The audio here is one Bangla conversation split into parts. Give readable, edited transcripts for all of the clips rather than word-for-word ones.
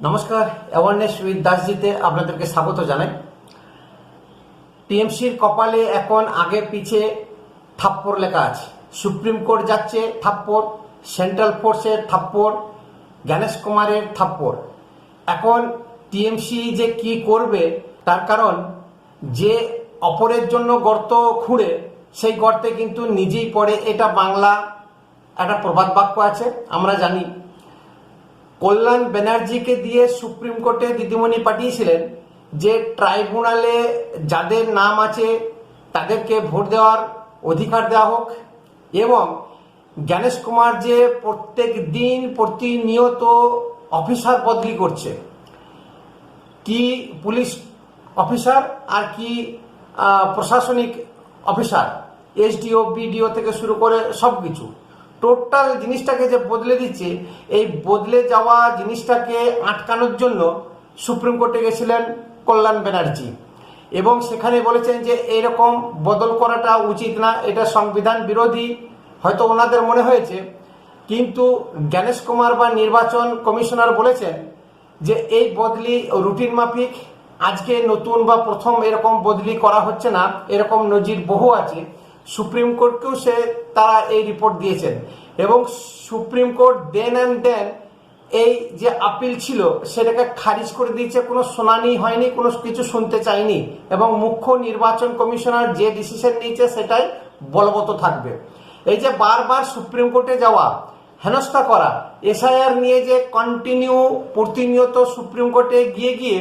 নমস্কার, অ্যাওয়ারনেস উইথ দাসজিতে আপনাদেরকে স্বাগত জানাই। টিএমসির কপালে এখন আগে পিছে থাপ্পড় লেখা আছে। সুপ্রিম কোর্ট যাচ্ছে থাপ্পড়, সেন্ট্রাল ফোর্সের থাপ্পড়, জ্ঞানেশ কুমারের থাপ্পড়। এখন টিএমসি যে কি করবে তার কারণ, যে অপরের জন্য গর্ত খুঁড়ে সেই গর্তে কিন্তু নিজেই পড়ে, এটা বাংলা একটা প্রবাদ বাক্য আছে, আমরা জানি। কল্যাণ ব্যানার্জিকে দিয়ে সুপ্রিম কোর্টে দিদিমণি পাঠিয়েছিলেন যে ট্রাইব্যুনালে যাদের নাম আছে তাদেরকে ভোট দেওয়ার অধিকার দেওয়া হোক, এবং জ্ঞানেশ কুমার যে প্রত্যেক দিন প্রতিনিয়ত অফিসার বদলি করছে, কি পুলিশ অফিসার আর কি প্রশাসনিক অফিসার, এসডিও বিডিও থেকে শুরু করে সব কিছু, টোটাল জিনিসটাকে যে বদলে দিচ্ছে, এই বদলে যাওয়া জিনিসটাকে আটকানোর জন্য সুপ্রিম কোর্টে গেছিলেন কল্যাণ ব্যানার্জি, এবং সেখানে বলেছেন যে এইরকম বদল করাটা উচিত না, এটা সংবিধান বিরোধী হয়তো ওনাদের মনে হয়েছে। কিন্তু জ্ঞানেশ কুমার বা নির্বাচন কমিশনার বলেছেন যে এই বদলি রুটিন মাফিক, আজকে নতুন বা প্রথম এরকম বদলি করা হচ্ছে না, এরকম নজির বহু আছে। সুপ্রিম কোর্টকেও তারা এই রিপোর্ট দিয়েছেন, এবং সুপ্রিম কোর্ট দেন এই যে আপিল ছিল সেটাকে খারিজ করে দিয়েছে, কোনো শুনানি হয়নি, কোনো কিছু শুনতে চায়নি, এবং মুখ্য নির্বাচন কমিশনার যে ডিসিশন নিয়েছে সেটাই বলবৎ থাকবে। এই যে বারবার সুপ্রিম কোর্টে যাওয়া, হেনস্থা করা, এসআইআর নিয়ে যে কন্টিনিউ প্রতিনিয়ত সুপ্রিম কোর্টে গিয়ে গিয়ে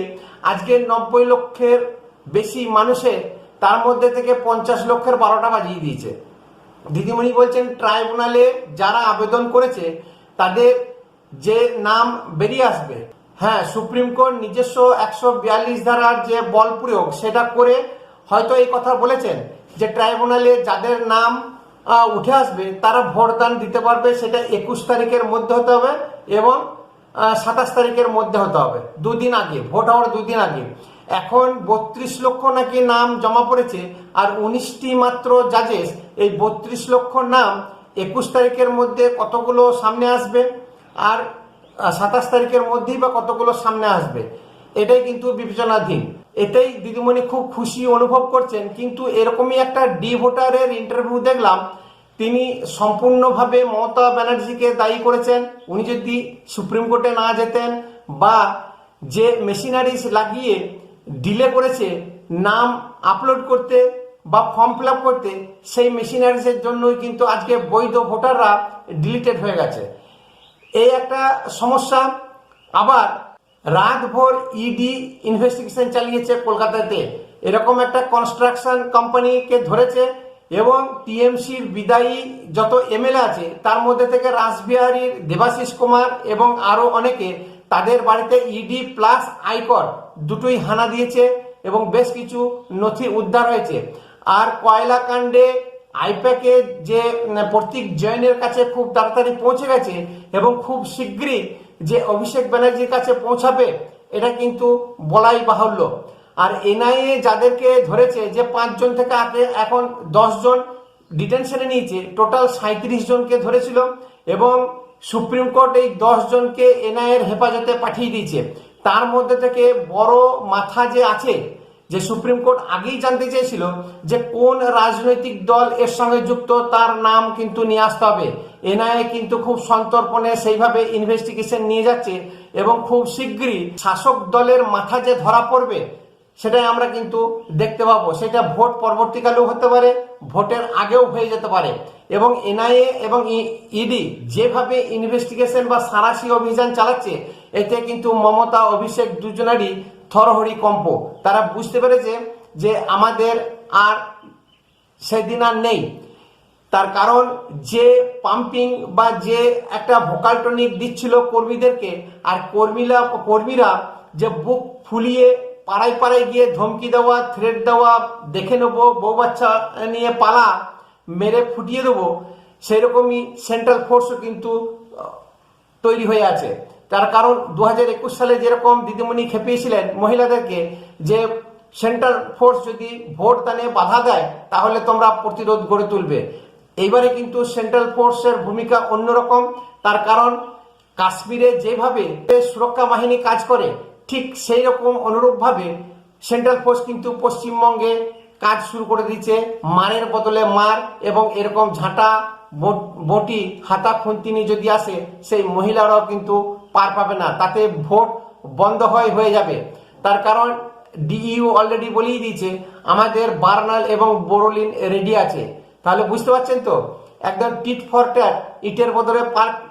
আজকে 90 লক্ষের বেশি মানুষের, তার মধ্যে থেকে 50 লক্ষের 12টা বাজিয়ে দিয়েছে। দিদিমণি বলছেন ট্রাইব্যুনালে যারা আবেদন করেছে তাদের যে নাম বেরিয়ে আসবে, হ্যাঁ, সুপ্রিম কোর্ট নিজস্ব 142 ধারার যে বল প্রয়োগ সেটা করে হয়তো এই কথা বলেছেন যে ট্রাইব্যুনালে যাদের নাম উঠে আসবে তারা ভোটদান দিতে পারবে, সেটা 21 তারিখের মধ্যে হতে হবে এবং 27 তারিখের মধ্যে হতে হবে, দুদিন আগে, ভোট হওয়ার দুদিন আগে। এখন 32 লক্ষ নাকি নাম জমা পড়েছে, আর 19টি মাত্র জাজেস, এই 32 লক্ষ নাম 21 তারিখের মধ্যে কতগুলো সামনে আসবে আর 27 তারিখের মধ্যেই বা কতগুলো সামনে আসবে, এটাই কিন্তু বিবেচনাধীন। এটাই দিদিমণি খুব খুশি অনুভব করছেন। কিন্তু এরকমই একটা ডি ভোটারের ইন্টারভিউ দেখলাম, তিনি সম্পূর্ণভাবে মমতা ব্যানার্জিকে দায়ী করেছেন। উনি যদি সুপ্রিম কোর্টে না যেতেন বা যে মেশিনারিজ লাগিয়ে ডিলে করেছে নাম আপলোড করতে বা ফর্ম ফিল আপ করতে, সেই মেশিনারিজের জন্যই কিন্তু আজকে বৈধ ভোটাররা ডিলিটেড হয়ে গেছে। এই একটা সমস্যা। আবার রাতভর ইডি ইনভেস্টিগেশন চালিয়েছে কলকাতাতে, এরকম একটা কনস্ট্রাকশন কোম্পানিকে ধরেছে, এবং টিএমসির বিদায়ী যত এমএলএ আছে তার মধ্যে থেকে রাসবিহারীর দেবাশিস কুমার এবং আরো অনেকে, তাদের বাড়িতে ইডি প্লাস আয়কর দুটোই হানা দিয়েছে, এবং বেশ কিছু নথি উদ্ধার হয়েছে। আর কয়লা কাণ্ডে আইপ্যাকে যে প্রতীক জৈনের কাছে খুব তাড়াতাড়ি পৌঁছে গেছে, এবং খুব শীঘ্রই যে অভিষেক ব্যানার্জির কাছে পৌঁছাবে, এটা কিন্তু বলাই বাহুল্য। আর এনআইএ যাদেরকে ধরেছে, যে 5 জন থেকে আগে এখন 10 জন ডিটেনশনে নিয়েছে, টোটাল 37 জনকে ধরেছিল, এবং সুপ্রিম কোর্ট এই 10 জনকে এনআইএর হেফাজতে পাঠিয়ে দিয়েছে। তার মধ্যে থেকে বড় মাথা যে আছে, যে সুপ্রিম কোর্ট আগেই জানতে চেয়েছিল যে কোন রাজনৈতিক দল এর সঙ্গে যুক্ত, তার নাম কিন্তু নিয়ে আসতে হবে। এনআইএ কিন্তু খুব সন্তর্পণে সেইভাবে ইনভেস্টিগেশন নিয়ে যাচ্ছে, এবং খুব শীঘ্রই শাসক দলের মাথা যে ধরা পড়বে সেটাই আমরা কিন্তু দেখতে পাবো। সেটা ভোট পরবর্তীকালেও হতে পারে, ভোটের আগেও হয়ে যেতে পারে। এবং এনআইএ এবং ইডি যেভাবে ইনভেস্টিগেশন বা সাঁড়াশি অভিযান চালাচ্ছে, এতে কিন্তু মমতা অভিষেক দুজনেরই থরহরি কম্প। তারা বুঝতে পেরেছে যে আমাদের আর সেদিন আর নেই। তার কারণ যে পাম্পিং বা যে একটা ভোকাল টনিক দিচ্ছিল কর্মীদেরকে, আর কর্মীরা যে বুক ফুলিয়ে পাড়ায় পাড়ায় গিয়ে ধমকি দেওয়া, থ্রেট দেওয়া, দেখে নেবো, বউ বাচ্চা নিয়ে পালা, মেরে ফুটিয়ে দেবো, সেরকমই সেন্ট্রাল ফোর্সও কিন্তু তৈরি হয়ে আছে। তার কারণ 2021 সালে যেরকম দিদিমণি খেপিয়েছিলেন মহিলাদেরকে, যে সেন্ট্রাল ফোর্স যদি ভোট দানে বাধা দেয় তাহলে তোমরা প্রতিরোধ গড়ে তুলবে। এইবারে কিন্তু সেন্ট্রাল ফোর্সের ভূমিকা অন্যরকম। তার কারণ কাশ্মীরে যেভাবে সুরক্ষা বাহিনী কাজ করে ঠিক সেই রকম অনুরূপভাবে সেন্ট্রাল ফোর্স কিন্তু পশ্চিমবঙ্গে কাজ শুরু করে দিচ্ছে। মারের বদলে মার, এবং এরকম ঝাঁটা বটি হাতা খুন্তিনি যদি আসে সেই মহিলারাও কিন্তু পার পাবে না, তাতে ভোট বন্ধ হয়ে যাবে। তার কারণ ডিইউ অলরেডি বলেই দিয়েছে আমাদের বার্নাল এবং বোরোলিন রেডি আছে। তাহলে বুঝতে পারছেন তো, একদম টিট ফর ট্যাট, ইটের বদলে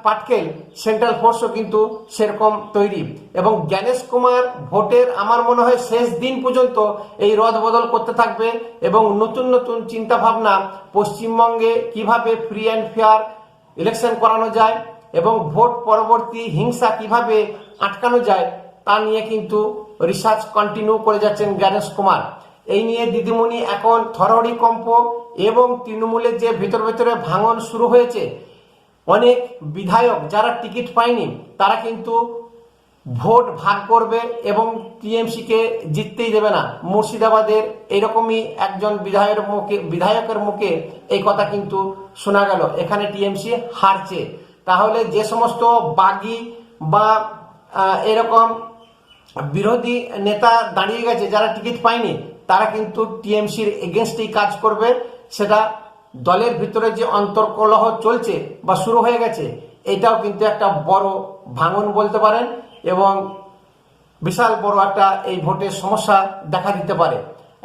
পাটকেল সেন্ট্রাল ফোর্সও কিন্তু সেরকম তৈরি। এবং জ্ঞানেশ কুমার ভোটের আমার মনে হয় শেষ দিন পর্যন্ত এই রদ বদল করতে থাকবে, এবং নতুন নতুন চিন্তা ভাবনা পশ্চিমবঙ্গে কিভাবে ফ্রি অ্যান্ড ফেয়ার ইলেকশন করানো যায় এবং ভোট পরবর্তী হিংসা কিভাবে আটকানো যায় তা নিয়ে কিন্তু রিসার্চ কন্টিনিউ করে যাচ্ছেন জ্ঞানেশ কুমার। এই নিয়ে দিদিমণি এখন থরহরি কম্প, এবং তৃণমূলের যে ভেতরে ভাঙন শুরু হয়েছে, অনেক বিধায়ক যারা টিকিট পায়নি তারা কিন্তু ভোট ভাগ করবে এবং টিএমসি কে জিততেই দেবে না। মুর্শিদাবাদের এরকমই একজন বিধায়কের মুখে এই কথা কিন্তু শোনা গেল, এখানে টিএমসি হারছে। তাহলে যে সমস্ত বাগি বা এরকম বিরোধী নেতা দাঁড়িয়ে গেছে যারা টিকিট পায়নি, তারা কিন্তু টিএমসির এগেনস্টেই কাজ করবে। সেটা দলের ভিতরে যে অন্তর্কলহ চলছে বা শুরু হয়ে গেছে, এটাও কিন্তু একটা বড় ভাঙন বলতে পারেন, এবং বিশাল বড় একটা এই ভোটের সমস্যা দেখা দিতে পারে।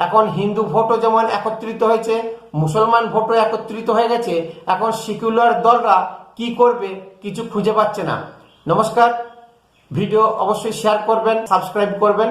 এখন হিন্দু ভোটও যেমন একত্রিত হয়েছে, মুসলমান ভোটও একত্রিত হয়ে গেছে। এখন সেকুলার দলরা কি করবে কিছু খুঁজে পাচ্ছে না। নমস্কার, ভিডিও অবশ্যই শেয়ার করবেন, সাবস্ক্রাইব করবেন।